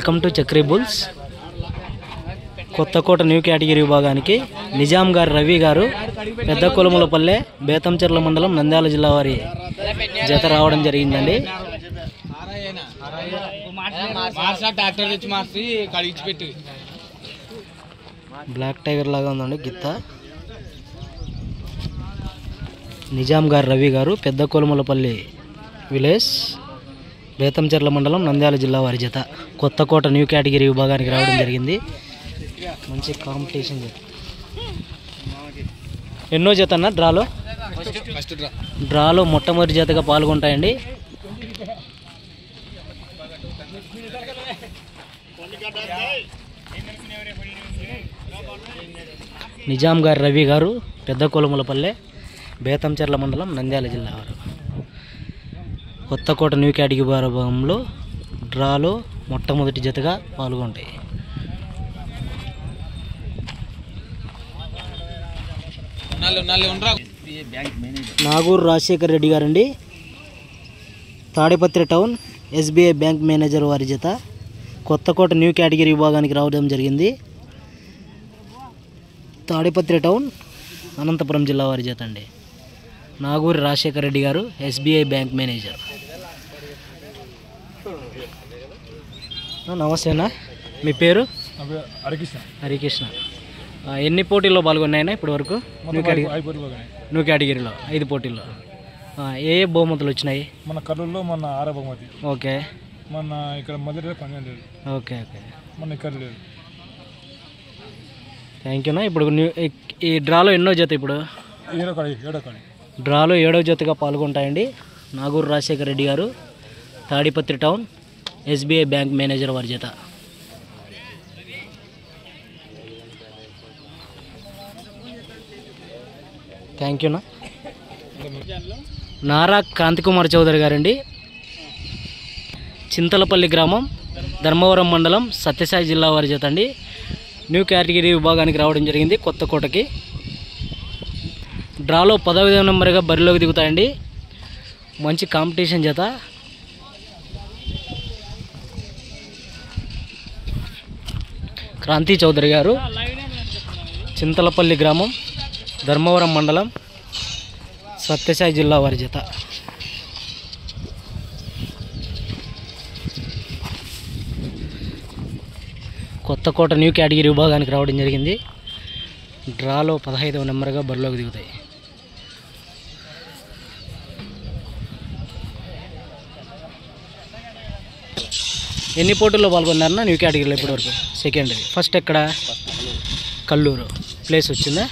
Welcome to Chakri bulls. Kothakota new category విభాగానికి నిజాం గారు రవి గారు పెద్ద కొలములపల్లె బేతంచెర్ల మండలం నంద్యాల జిల్లా వారి జత రావడం జరిగిందండి. బ్లాక్ టైగర్ లాగా ఉందండి గిత్త. నిజాం గారు రవి గారు పెద్ద కొలములపల్లి విలేజ్ బేతంచెర్ల మండలం నంద్యాల జిల్లా వారి జత కొత్తకోట న్యూ కేటగిరీ విభాగానికి రావడం జరిగింది. మంచి కాంపిటీషన్ జత. ఎన్నో జత అన్న డ్రాలో? డ్రాలో మొట్టమొదటి జతగా పాల్గొంటాయండి. నిజాం గారు రవి గారు పెద్ద కొలములపల్లె బేతంచెర్ల మండలం నంద్యాల జిల్లా వారు కొత్తకోట న్యూ కేటగిరీ విభాగంలో డ్రాలో మొట్టమొదటి జతగా పాల్గొంటాయి. నాగూరు రాజశేఖర్ రెడ్డి గారండి, Tadipatri town SBI bank manager వారి జత కొత్తకోట న్యూ కేటగిరీ విభాగానికి రావడం జరిగింది. తాడిపత్రి టౌన్ అనంతపురం జిల్లా వారి జత అండి. నాగూరి రాజశేఖర్ రెడ్డి గారు ఎస్బీఐ బ్యాంక్ మేనేజర్. నమస్తే అన్న, మీ పేరు? హరికృష్ణ. ఎన్ని పోటీల్లో పాల్గొన్నాయన్నా ఇప్పటి వరకు? న్యూ కేటగిరీలో 5 పోటీల్లో. ఏ ఏ బహుమతులు వచ్చినాయి? మన కర్నూలులో మన 6 బహుమతి. ఓకే. మన ఇక్కడ మధ్య పంజాబ్ లేదు. Okay okay. మన ఇక్కడ లేదు. థ్యాంక్ యూనా. ఇప్పుడు ఈ డ్రాలో ఎన్నో జత? ఇప్పుడు డ్రాలో 7వ జతగా పాల్గొంటాయండి. నాగూరు రాజశేఖర్ రెడ్డి గారు Tadipatri town SBI bank manager వారి జత. థ్యాంక్ యూనా. నారా కాంతికుమార్ చౌదరి గారండి, చింతలపల్లి గ్రామం ధర్మవరం మండలం సత్యసాయి జిల్లా వారి జత అండి. న్యూ కేటగిరీ విభాగానికి రావడం జరిగింది కొత్తకోటకి. డ్రాలో 10వ నెంబర్గా బరిలోకి దిగుతాయండి. మంచి కాంపిటీషన్ జత. క్రాంతి చౌదరి గారు, చింతలపల్లి గ్రామం ధర్మవరం మండలం సత్యసాయి జిల్లా వారి జత. కొత్తకోట న్యూ కేటగిరీ విభాగానికి రావడం జరిగింది. డ్రాలో 15వ నెంబర్గా బరిలోకి దిగుతాయి. ఎన్ని పోటీల్లో పాల్గొన్నారన్నా న్యూ కేటగిరీలో ఇప్పటివరకు? సెకండరీ. ఫస్ట్ ఎక్కడ? కల్లూరు. ప్లేస్ వచ్చిందా?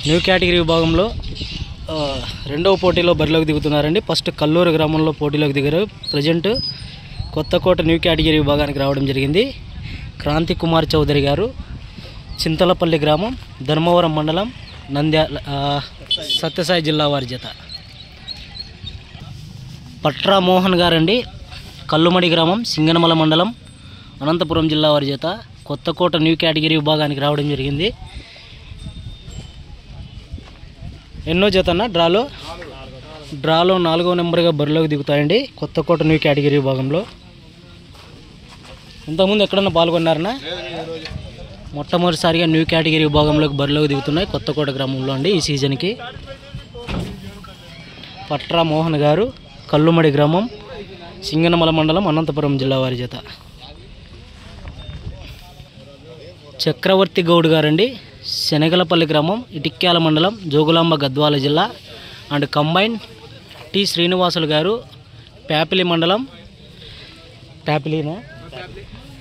న్యూ కేటగిరీ విభాగంలో 2వ పోటీలో బరిలోకి దిగుతున్నారండి. ఫస్ట్ కల్లూరు గ్రామంలో పోటీలోకి దిగారు. ప్రజెంట్ కొత్తకోట న్యూ కేటగిరీ విభాగానికి రావడం జరిగింది. క్రాంతి కుమార్ చౌదరి గారు, చింతలపల్లి గ్రామం ధర్మవరం మండలం నంద్యాల సత్యసాయి జిల్లా వారి జత. పట్రా మోహన్ గారండి, కల్లుమడి గ్రామం సింగనమల మండలం అనంతపురం జిల్లా వారి జత కొత్తకోట న్యూ కేటగిరీ విభాగానికి రావడం జరిగింది. ఎన్నో జత అన్న డ్రాలో? డ్రాలో 4వ నెంబర్గా బరిలోకి దిగుతాయండి కొత్తకోట న్యూ కేటగిరీ విభాగంలో. ఇంతకుముందు ఎక్కడన్నా పాల్గొన్నారన్నా? మొట్టమొదటిసారిగా న్యూ కేటగిరీ విభాగంలోకి బరిలోకి దిగుతున్నాయి కొత్తకోట గ్రామంలో అండి ఈ సీజన్కి. పట్రా మోహన్ గారు, కల్లుమడి గ్రామం సింగనమల మండలం అనంతపురం జిల్లా వారి జత. చక్రవర్తి గౌడ్ గారండి, శనగలపల్లి గ్రామం ఇటిక్యాల మండలం జోగులాంబ గద్వాల జిల్లా అండ్ కంబైన్. టి శ్రీనివాసులు గారు ప్యాపిలి మండలం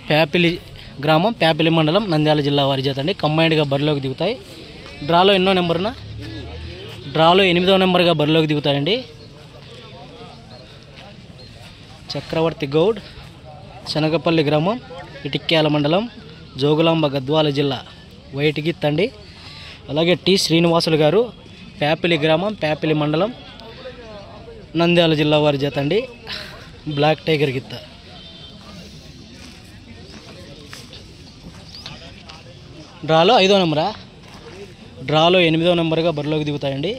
ప్యాపిలి గ్రామం ప్యాపిలి మండలం నంద్యాల జిల్లా వారి జత అండి. కంబైన్డ్గా బరిలోకి దిగుతాయి. డ్రాలో ఎన్నో నెంబర్నా? డ్రాలో 8వ నెంబర్గా బరిలోకి దిగుతాయండి. చక్రవర్తి గౌడ్, శనగపల్లి గ్రామం ఇటిక్యాల మండలం జోగులాంబ గద్వాల జిల్లా వైటిగిత్ అండి. అలాగే టి శ్రీనివాసులు గారు ప్యాపిలి గ్రామం ప్యాపిలి మండలం నంద్యాల జిల్లా వారి జత అండి. బ్లాక్ టైగర్ గిత్త. డ్రాలో 5వ నెంబరా? డ్రాలో 8వ నెంబర్గా బరిలోకి దిగుతాయండి.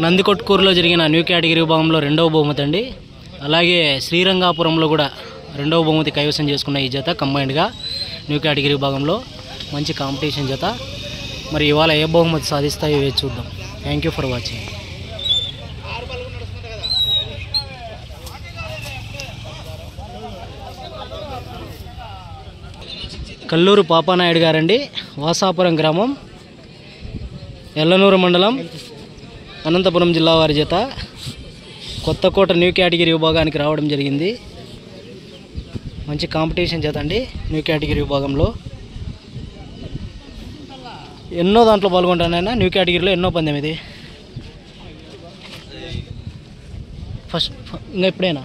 నందికొట్కూరులో జరిగిన న్యూ కేటగిరీ విభాగంలో రెండవ బహుమతి అండి. అలాగే శ్రీరంగాపురంలో కూడా రెండవ బహుమతి కైవసం చేసుకున్న ఈ జత కంబైన్డ్గా న్యూ కేటగిరీ విభాగంలో మంచి కాంపిటీషన్ జత. మరి ఇవాళ ఏ బహుమతి సాధిస్తాయో వేచి చూద్దాం. Thank you for watching. Kalluru Papanaidu గారండి, వాసాపురం గ్రామం, ఎల్లనూరు మండలం, అనంతపురం జిల్లా వారి జత కొత్తకోట న్యూ కేటగిరీ విభాగానికి రావడం జరిగింది. మంచి కాంపిటీషన్ జత అండి. న్యూ కేటగిరీ విభాగంలో ఎన్నో దాంట్లో పాల్గొంటానైనా న్యూ కేటగిరీలో ఎన్నో పందెం ఇది ఫస్ట్ ఇంకా ఎప్పుడైనా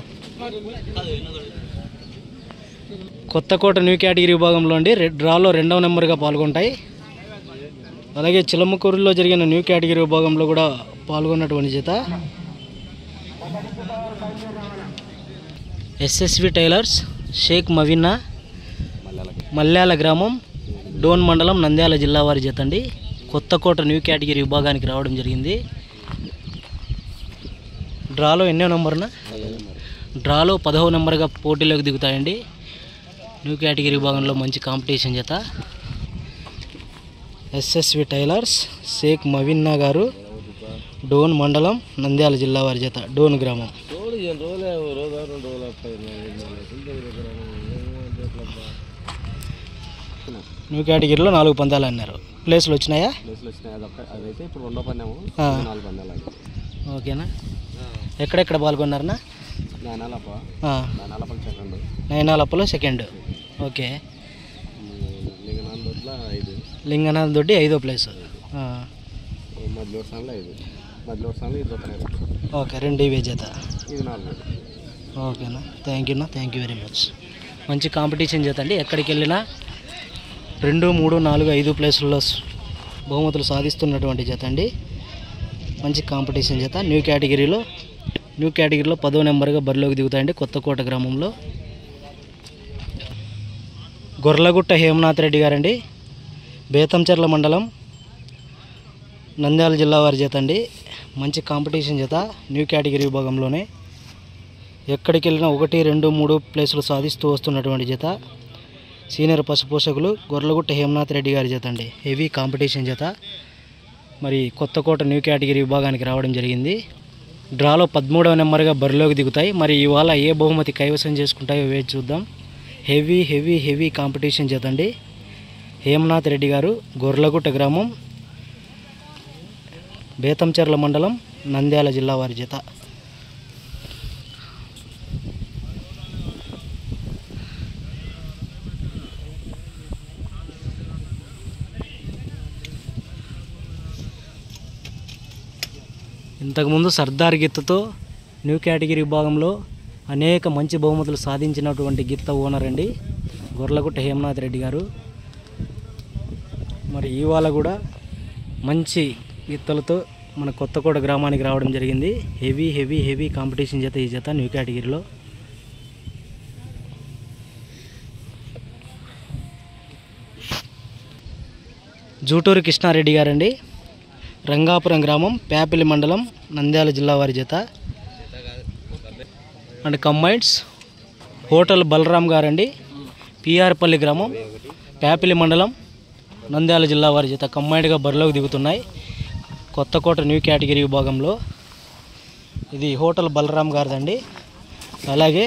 కొత్తకోట న్యూ కేటగిరీ విభాగంలో అండి డ్రాలో రెండవ నెంబర్గా పాల్గొంటాయి. అలాగే చిలమకూరులో జరిగిన న్యూ కేటగిరీ విభాగంలో కూడా పాల్గొన్నటువంటి జత ఎస్ఎస్వి టైలర్స్, షేక్ మవీనా, మల్యాల గ్రామం, డోన్ మండలం, నంద్యాల జిల్లా వారి జత అండి. కొత్తకోట న్యూ కేటగిరీ విభాగానికి రావడం జరిగింది. డ్రాలో ఎన్నో నెంబర్నా? డ్రాలో 10వ నెంబర్గా పోటీలోకి దిగుతాయండి. న్యూ కేటగిరీ విభాగంలో మంచి కాంపిటీషన్ జత ఎస్ఎస్వి టైలర్స్, షేక్ మవీనా గారు, డోన్ మండలం, నంద్యాల జిల్లా వారి జత, డోన్ గ్రామం. న్యూ కేటగిరీలో 4 పందాలు అన్నారు. ప్లేస్లు వచ్చినాయా? ఓకేనా. ఎక్కడెక్కడ పాల్గొన్నారన్నా? నైనాలప్పలో సెకండ్. ఓకే. లింగనాథ్ దొడ్డి 5వ ప్లేస్. ఓకే, 2 ఇవే జత. ఓకేనా. Thank you very much. మంచి కాంపిటీషన్ జత అండి. ఎక్కడికి వెళ్ళినా 2, 3, 4, 5 ప్లేసుల్లో బహుమతులు సాధిస్తున్నటువంటి జత అండి. మంచి కాంపిటీషన్ జత. న్యూ కేటగిరీలో 10వ నెంబర్గా బరిలోకి దిగుతాయండి కొత్తకోట గ్రామంలో. గొర్లగుట్ట హేమనాథ్ రెడ్డి గారండి, బేతంచెర్ల మండలం, నంద్యాల జిల్లా వారి జత అండి. మంచి కాంపిటీషన్ జత న్యూ కేటగిరీ విభాగంలోనే. ఎక్కడికి వెళ్ళినా 1, 2, 3 ప్లేసులు సాధిస్తూ వస్తున్నటువంటి జత సీనియర్ పశు పోషకులు గొర్లగుట్ట హేమనాథ్ రెడ్డి గారి జత అండి. హెవీ కాంపిటీషన్ జత. మరి కొత్తకోట న్యూ కేటగిరీ విభాగానికి రావడం జరిగింది. డ్రాలో 13వ నెంబర్గా బరిలోకి దిగుతాయి. మరి ఇవాళ ఏ బహుమతి కైవసం చేసుకుంటాయో వేచి చూద్దాం. హెవీ కాంపిటీషన్ జత అండి. హేమనాథ్ రెడ్డి గారు, గొర్లగుట్ట గ్రామం, బేతంచెర్ల మండలం, నంద్యాల జిల్లా వారి జత. ఇంతకుముందు సర్దార్ గిత్తతో న్యూ కేటగిరీ విభాగంలో అనేక మంచి బహుమతులు సాధించినటువంటి గిత్త ఓనర్ అండి గొర్లగుట్ట హేమనాథ్ రెడ్డి గారు. మరి ఇవాళ కూడా మంచి గిత్తలతో మన కొత్తకోట గ్రామానికి రావడం జరిగింది. హెవీ కాంపిటీషన్ జత ఈ జత న్యూ కేటగిరీలో. జూటూరు కృష్ణారెడ్డి గారండి, రంగాపురం గ్రామం, ప్యాపిలి మండలం, నంద్యాల జిల్లా వారి జత. అండ్ కంబైన్స్ హోటల్ బలరాం గారండి, పిఆర్పల్లి గ్రామం, ప్యాపిలి మండలం, నంద్యాల జిల్లా వారి జత కంబైన్డ్గా బరిలోకి దిగుతున్నాయి కొత్తకోట న్యూ కేటగిరీ విభాగంలో. ఇది హోటల్ బలరాం గారిదండి. అలాగే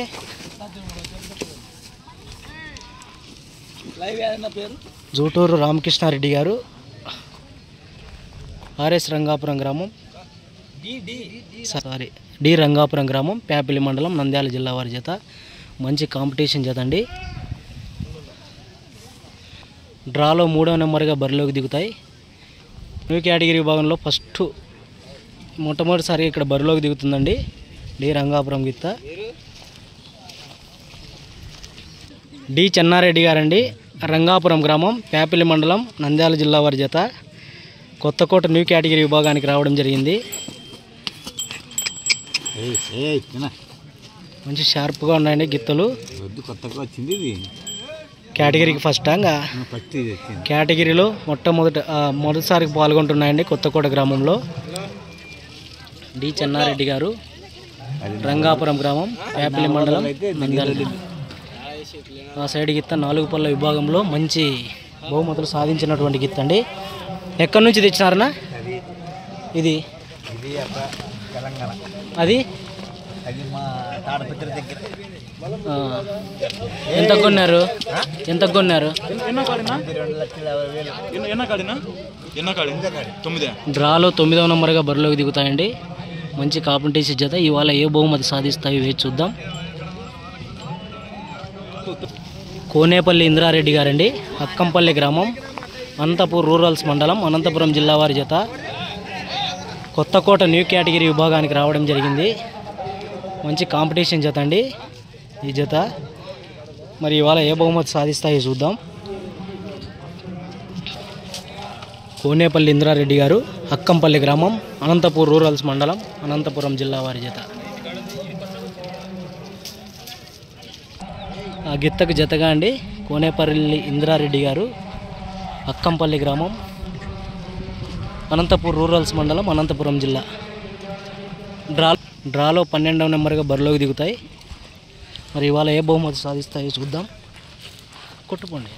జూటూరు రామకృష్ణారెడ్డి గారు, ఆర్ఎస్ రంగాపురం గ్రామం, డి రంగాపురం గ్రామం, ప్యాపిలి మండలం, నంద్యాల జిల్లా వారి జత. మంచి కాంపిటీషన్ జత అండి. డ్రాలో 3వ నెంబర్గా బరిలోకి దిగుతాయి. న్యూ కేటగిరీ విభాగంలో మొట్టమొదటిసారిగా ఇక్కడ బరిలోకి దిగుతుందండి డి రంగాపురం గిత్త. డి చెన్నారెడ్డి గారండి, రంగాపురం గ్రామం, ప్యాపిలి మండలం, నంద్యాల జిల్లా వారి జత కొత్తకోట న్యూ కేటగిరీ విభాగానికి రావడం జరిగింది. మంచి షార్ప్గా ఉన్నాయండి గిత్తలు. కేటగిరీకి ఫస్ట్ కేటగిరీలో మొదటిసారికి పాల్గొంటున్నాయండి కొత్తకోట గ్రామంలో. డి చెన్నారెడ్డి గారు, రంగాపురం గ్రామం, పేపల్లి మండలం, నంద్యాల. ఆ సైడ్ గిత్త 4 పళ్ళ విభాగంలో మంచి బహుమతులు సాధించినటువంటి గిత్త అండి. ఎక్కడి నుంచి తెచ్చినారన్నా ఇది? అది ఎంత కొన్నారు? డ్రాలో 9వ నెంబర్గా బరిలోకి దిగుతాయండి. మంచి కాంపిటీషన్ జత. ఇవాళ ఏ బహుమతి సాధిస్తాయి వేచి చూద్దాం. కోనేపల్లి ఇంద్రారెడ్డి గారండి, అక్కంపల్లి గ్రామం, అనంతపూర్ రూరల్స్ మండలం, అనంతపురం జిల్లా వారి జత కొత్తకోట న్యూ కేటగిరీ విభాగానికి రావడం జరిగింది. మంచి కాంపిటీషన్ జత అండి ఈ జత. మరి ఇవాళ ఏ బహుమతి సాధిస్తాయో చూద్దాం. కోనేపల్లి ఇంద్రారెడ్డి గారు, అక్కంపల్లి గ్రామం, అనంతపూర్ రూరల్స్ మండలం, అనంతపురం జిల్లా వారి జత. ఆ గిత్తకు జతగా అండి కోనేపల్లి ఇంద్రారెడ్డి గారు, అక్కంపల్లి గ్రామం, అనంతపూర్ రూరల్స్ మండలం, అనంతపురం జిల్లా. డ్రాలో 12వ నెంబర్గా బరిలోకి దిగుతాయి. మరి ఇవాళ ఏ బహుమతి సాధిస్తాయో చూద్దాం. కొట్టుకోండి.